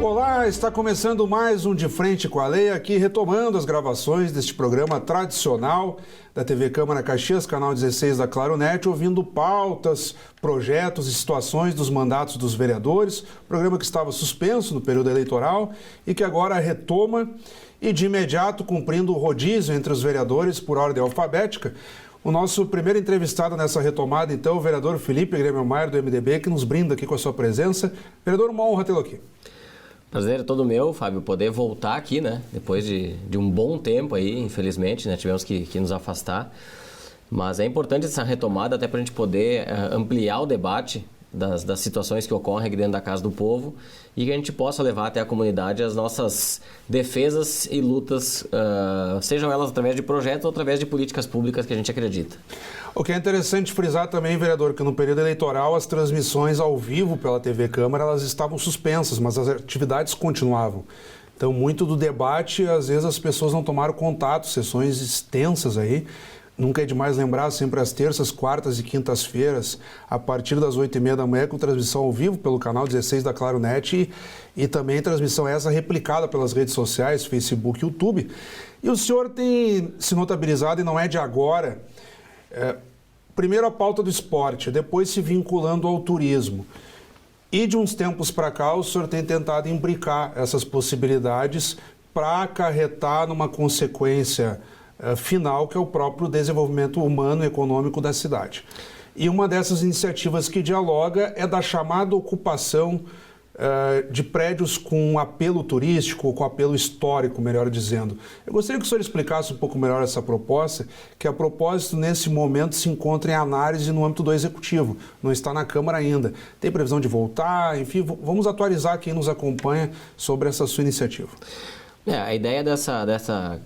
Olá, está começando mais um De Frente com a Lei, aqui retomando as gravações deste programa tradicional da TV Câmara Caxias, canal 16 da Claronet, ouvindo pautas, projetos e situações dos mandatos dos vereadores, programa que estava suspenso no período eleitoral e que agora retoma e de imediato cumprindo o rodízio entre os vereadores por ordem alfabética. O nosso primeiro entrevistado nessa retomada, então, o vereador Felipe Grêmio Maier, do MDB, que nos brinda aqui com a sua presença. Vereador, uma honra tê-lo aqui. Prazer é todo meu, Fábio, poder voltar aqui, né? Depois de um bom tempo aí, infelizmente, né? Tivemos que nos afastar. Mas é importante essa retomada até para a gente poder ampliar o debate das situações que ocorrem aqui dentro da Casa do Povo e que a gente possa levar até a comunidade as nossas defesas e lutas, sejam elas através de projetos ou através de políticas públicas que a gente acredita. O que é interessante frisar também, vereador, que no período eleitoral as transmissões ao vivo pela TV Câmara elas estavam suspensas, mas as atividades continuavam. Então, muito do debate, às vezes as pessoas não tomaram contato, sessões extensas aí. Nunca é demais lembrar, sempre às terças, quartas e quintas-feiras, a partir das 8h30 da manhã, com transmissão ao vivo pelo canal 16 da Claronet e também transmissão essa replicada pelas redes sociais, Facebook e YouTube. E o senhor tem se notabilizado, e não é de agora, primeiro a pauta do esporte, depois se vinculando ao turismo. E de uns tempos para cá, o senhor tem tentado imbricar essas possibilidades para acarretar numa consequência final, que é o próprio desenvolvimento humano e econômico da cidade. E uma dessas iniciativas que dialoga é da chamada ocupação de prédios com apelo turístico, ou com apelo histórico, melhor dizendo. Eu gostaria que o senhor explicasse um pouco melhor essa proposta, que a propósito, nesse momento, se encontra em análise no âmbito do Executivo, não está na Câmara ainda. Tem previsão de voltar? Enfim, vamos atualizar quem nos acompanha sobre essa sua iniciativa. A ideia dessa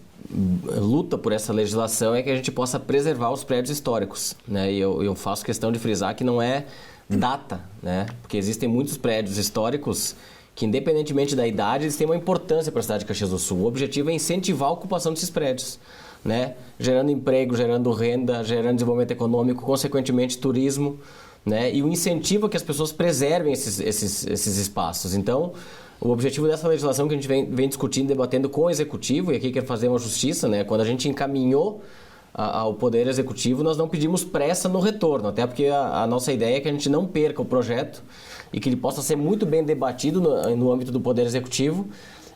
luta por essa legislação é que a gente possa preservar os prédios históricos, né? E eu faço questão de frisar que não é data, né? Porque existem muitos prédios históricos que, independentemente da idade, eles têm uma importância para a cidade de Caxias do Sul. O objetivo é incentivar a ocupação desses prédios, né? Gerando emprego, gerando renda, gerando desenvolvimento econômico, consequentemente turismo, né? E o incentivo é que as pessoas preservem esses espaços. Então, o objetivo dessa legislação que a gente vem discutindo, debatendo com o Executivo, e aqui quer fazer uma justiça, né? Quando a gente encaminhou ao Poder Executivo, nós não pedimos pressa no retorno, até porque a nossa ideia é que a gente não perca o projeto e que ele possa ser muito bem debatido no âmbito do Poder Executivo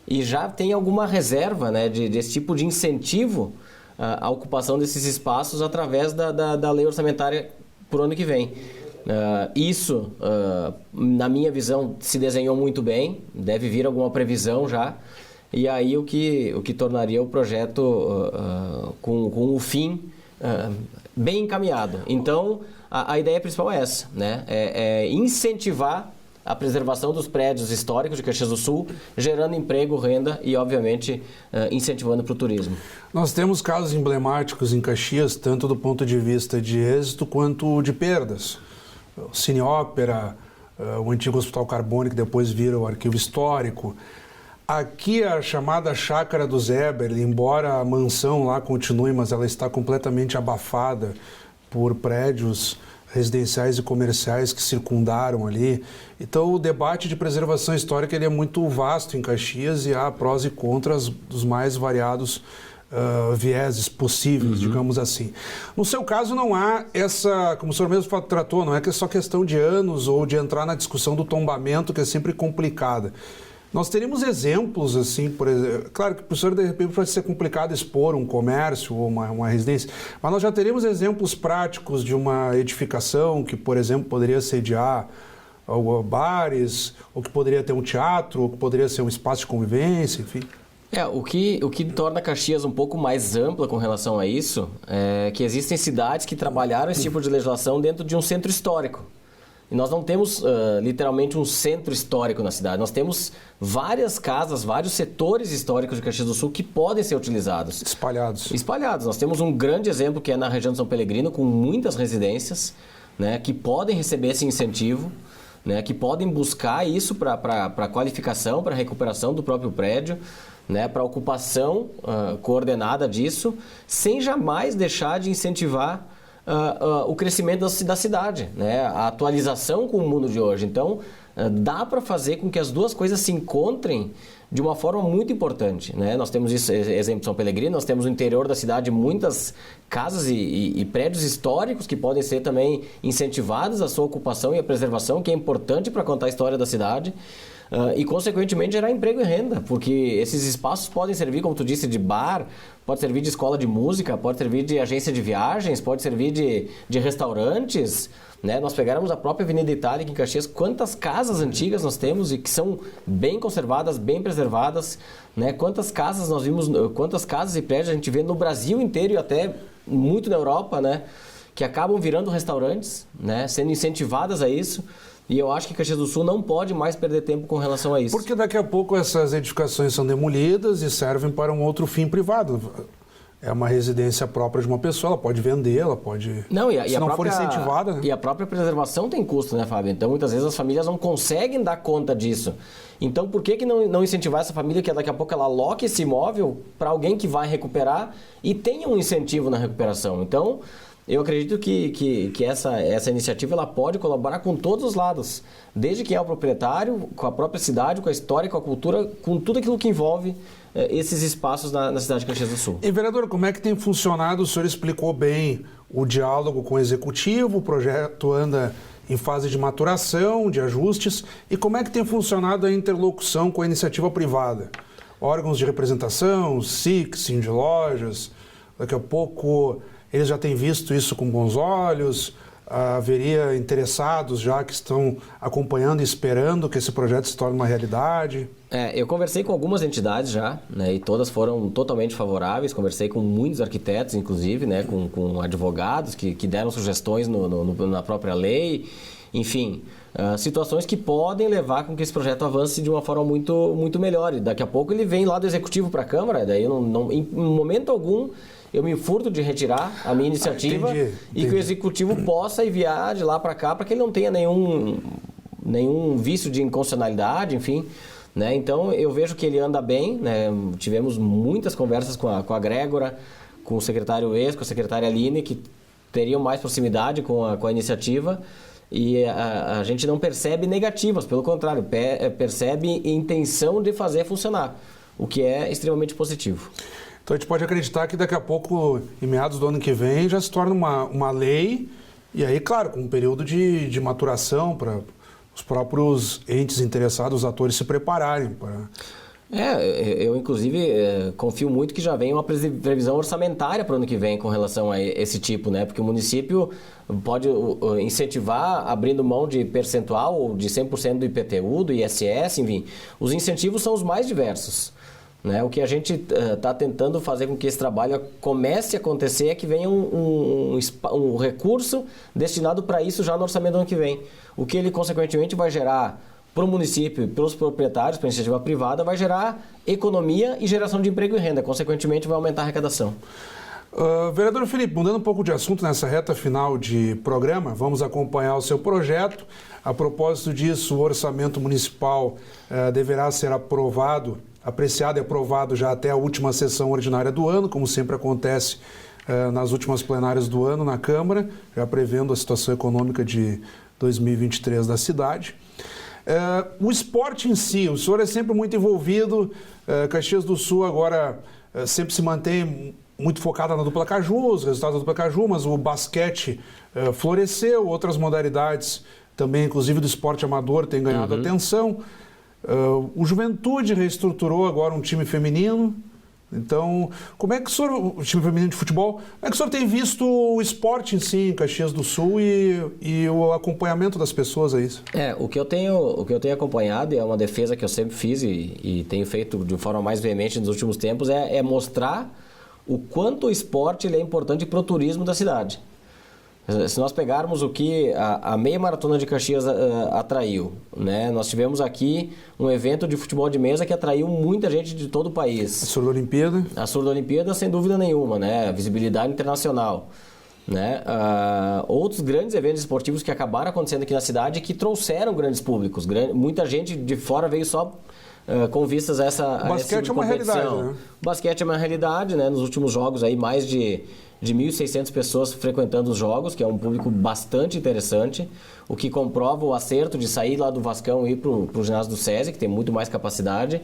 e já tem alguma reserva, né, desse tipo de incentivo à ocupação desses espaços através da lei orçamentária para o ano que vem. Isso, na minha visão, se desenhou muito bem, deve vir alguma previsão já, e aí o que tornaria o projeto com o fim bem encaminhado. Então, a ideia principal é essa, né? É incentivar a preservação dos prédios históricos de Caxias do Sul, gerando emprego, renda e, obviamente, incentivando para o turismo. Nós temos casos emblemáticos em Caxias, tanto do ponto de vista de êxito quanto de perdas. O Cine Ópera, o antigo Hospital Carbone, que depois vira o Arquivo Histórico. Aqui a chamada Chácara do Zeber, embora a mansão lá continue, mas ela está completamente abafada por prédios residenciais e comerciais que circundaram ali. Então o debate de preservação histórica ele é muito vasto em Caxias e há prós e contras dos mais variados vieses possíveis, digamos assim. No seu caso não há essa, como o senhor mesmo tratou, não é que é só questão de anos ou de entrar na discussão do tombamento, que é sempre complicada. Nós teríamos exemplos, assim, por exemplo, claro que para o senhor de repente pode ser complicado expor um comércio ou uma residência, mas nós já teríamos exemplos práticos de uma edificação que, por exemplo, poderia sediar bares, ou que poderia ter um teatro, ou que poderia ser um espaço de convivência, enfim. O que torna Caxias um pouco mais ampla com relação a isso é que existem cidades que trabalharam esse tipo de legislação dentro de um centro histórico. E nós não temos literalmente um centro histórico na cidade. Nós temos várias casas, vários setores históricos de Caxias do Sul que podem ser utilizados. Espalhados. Nós temos um grande exemplo que é na região de São Pelegrino, com muitas residências, né, que podem receber esse incentivo, né, que podem buscar isso para qualificação, para recuperação do próprio prédio, né, para ocupação coordenada disso, sem jamais deixar de incentivar o crescimento da cidade, né? A atualização com o mundo de hoje. Então, dá para fazer com que as duas coisas se encontrem de uma forma muito importante, né? Nós temos isso, exemplo de São Pelegrino, nós temos no interior da cidade muitas casas e prédios históricos que podem ser também incentivados a sua ocupação e a preservação, que é importante para contar a história da cidade. E, consequentemente, gerar emprego e renda, porque esses espaços podem servir, como tu disse, de bar, pode servir de escola de música, pode servir de agência de viagens, pode servir de restaurantes, né? Nós pegamos a própria Avenida Itália aqui em Caxias, quantas casas antigas nós temos e que são bem conservadas, bem preservadas, né? Quantas casas nós vimos, quantas casas e prédios a gente vê no Brasil inteiro e até muito na Europa, né? Que acabam virando restaurantes, né? Sendo incentivadas a isso. E eu acho que Caxias do Sul não pode mais perder tempo com relação a isso. Porque daqui a pouco essas edificações são demolidas e servem para um outro fim privado. É uma residência própria de uma pessoa, ela pode vender, ela pode... Não, se não for incentivada, né? E a própria preservação tem custo, né, Fábio? Então, muitas vezes as famílias não conseguem dar conta disso. Então, por que não incentivar essa família que daqui a pouco ela aloque esse imóvel para alguém que vai recuperar e tenha um incentivo na recuperação? Então... eu acredito que essa iniciativa ela pode colaborar com todos os lados, desde quem é o proprietário, com a própria cidade, com a história, com a cultura, com tudo aquilo que envolve esses espaços na cidade de Caxias do Sul. E, vereador, como é que tem funcionado? O senhor explicou bem o diálogo com o executivo, o projeto anda em fase de maturação, de ajustes, e como é que tem funcionado a interlocução com a iniciativa privada? Órgãos de representação, SIC, Sindilojas, daqui a pouco... eles já têm visto isso com bons olhos? Haveria interessados já que estão acompanhando e esperando que esse projeto se torne uma realidade? Eu conversei com algumas entidades já, né, e todas foram totalmente favoráveis. Conversei com muitos arquitetos, inclusive, né, com advogados que deram sugestões na própria lei. Enfim, situações que podem levar com que esse projeto avance de uma forma muito, muito melhor. E daqui a pouco ele vem lá do Executivo para a Câmara, daí em momento algum... eu me furto de retirar a minha iniciativa e que o Executivo possa enviar de lá para cá para que ele não tenha nenhum vício de inconstitucionalidade, enfim. Né? Então, eu vejo que ele anda bem, né? Tivemos muitas conversas com a Grégora, com o secretário com a secretária Aline, que teriam mais proximidade com a iniciativa. E a gente não percebe negativas, pelo contrário, percebe intenção de fazer funcionar, o que é extremamente positivo. Então a gente pode acreditar que daqui a pouco, em meados do ano que vem, já se torna uma lei, e aí, claro, com um período de maturação para os próprios entes interessados, os atores se prepararem para... Eu inclusive confio muito que já venha uma previsão orçamentária para o ano que vem com relação a esse tipo, né? Porque o município pode incentivar abrindo mão de percentual ou de 100% do IPTU, do ISS, enfim. Os incentivos são os mais diversos. Né? O que a gente está tentando fazer com que esse trabalho comece a acontecer é que venha um recurso destinado para isso já no orçamento do ano que vem. O que ele, consequentemente, vai gerar para o município e para os proprietários, para a iniciativa privada, vai gerar economia e geração de emprego e renda. Consequentemente, vai aumentar a arrecadação. Vereador Felipe, mudando um pouco de assunto nessa reta final de programa, vamos acompanhar o seu projeto. A propósito disso, o orçamento municipal deverá ser apreciado e aprovado já até a última sessão ordinária do ano, como sempre acontece nas últimas plenárias do ano na Câmara, já prevendo a situação econômica de 2023 da cidade. O esporte em si, o senhor é sempre muito envolvido, Caxias do Sul agora sempre se mantém muito focada na dupla Caju, os resultados da dupla Caju, mas o basquete floresceu, outras modalidades também, inclusive do esporte amador, têm ganhado atenção. O Juventude reestruturou agora um time feminino. Então, como é que o time feminino de futebol, como é que o senhor tem visto o esporte em si em Caxias do Sul e o acompanhamento das pessoas a isso? O que eu tenho acompanhado, e é uma defesa que eu sempre fiz e tenho feito de forma mais veemente nos últimos tempos, é mostrar o quanto o esporte ele é importante para o turismo da cidade. Se nós pegarmos o que a meia maratona de Caxias atraiu, né? Nós tivemos aqui um evento de futebol de mesa que atraiu muita gente de todo o país. A Surdo-Olimpíada? A Surdo-Olimpíada, sem dúvida nenhuma, né? Visibilidade internacional. Né? Outros grandes eventos esportivos que acabaram acontecendo aqui na cidade que trouxeram grandes públicos. Muita gente de fora veio só com vistas a essa O basquete é uma realidade, né? O basquete é uma realidade, né? Nos últimos jogos aí, mais de 1.600 pessoas frequentando os jogos, que é um público bastante interessante, o que comprova o acerto de sair lá do Vascão e ir para o ginásio do SESI, que tem muito mais capacidade.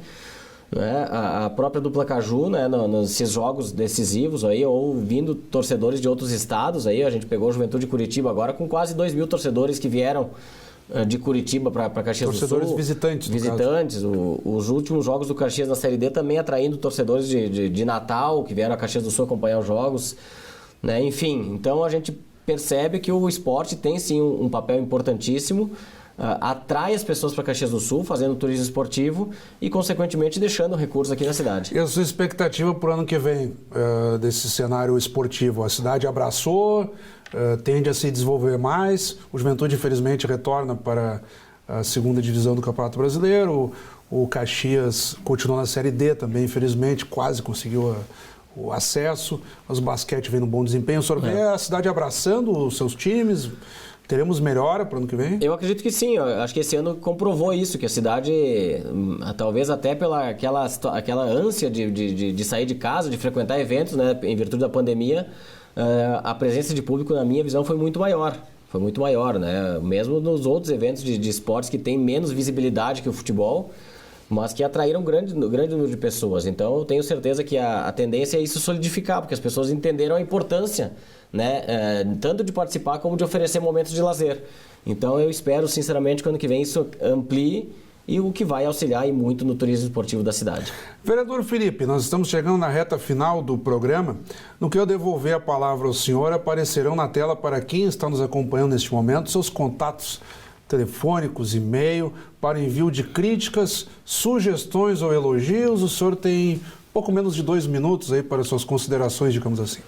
Né? A própria Dupla Caju, né? Nesses jogos decisivos aí, ou vindo torcedores de outros estados, aí, a gente pegou o Juventude de Curitiba agora com quase 2.000 torcedores que vieram de Curitiba para Caxias do Sul. Torcedores visitantes. Visitantes. Os últimos jogos do Caxias na Série D também atraindo torcedores de Natal, que vieram a Caxias do Sul acompanhar os jogos. Né? Enfim, então a gente percebe que o esporte tem sim um papel importantíssimo, atrai as pessoas para Caxias do Sul, fazendo turismo esportivo e, consequentemente, deixando recursos aqui na cidade. E a sua expectativa para o ano que vem desse cenário esportivo? A cidade abraçou, tende a se desenvolver mais, o Juventude, infelizmente, retorna para a segunda divisão do Campeonato Brasileiro, o Caxias continua na Série D também, infelizmente, quase conseguiu o acesso, mas o basquete vem num bom desempenho. O senhor vê a cidade abraçando os seus times? Teremos melhora para o ano que vem? Eu acredito que sim. Eu acho que esse ano comprovou isso, que a cidade, talvez até pela aquela ânsia de sair de casa, de frequentar eventos, né, em virtude da pandemia, a presença de público, na minha visão, foi muito maior. Foi muito maior, né? Mesmo nos outros eventos de esportes que têm menos visibilidade que o futebol, mas que atraíram um grande número de pessoas. Então, eu tenho certeza que a tendência é isso solidificar, porque as pessoas entenderam a importância, né, tanto de participar como de oferecer momentos de lazer. Então, eu espero, sinceramente, que ano que vem isso amplie e o que vai auxiliar e muito no turismo esportivo da cidade. Vereador Felipe, nós estamos chegando na reta final do programa. No que eu devolver a palavra ao senhor, aparecerão na tela para quem está nos acompanhando neste momento seus contatos telefônicos, e-mail, para envio de críticas, sugestões ou elogios. O senhor tem pouco menos de 2 minutos aí para suas considerações, digamos assim.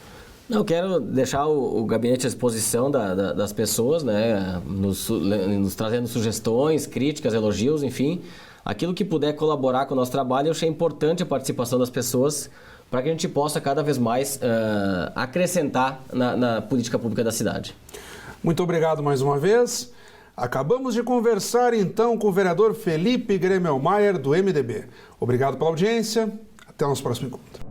Eu quero deixar o gabinete à disposição das pessoas, né, nos trazendo sugestões, críticas, elogios, enfim. Aquilo que puder colaborar com o nosso trabalho, eu achei importante a participação das pessoas para que a gente possa cada vez mais acrescentar na política pública da cidade. Muito obrigado mais uma vez. Acabamos de conversar então com o vereador Felipe Gremelmaier, do MDB. Obrigado pela audiência. Até o nosso próximo encontro.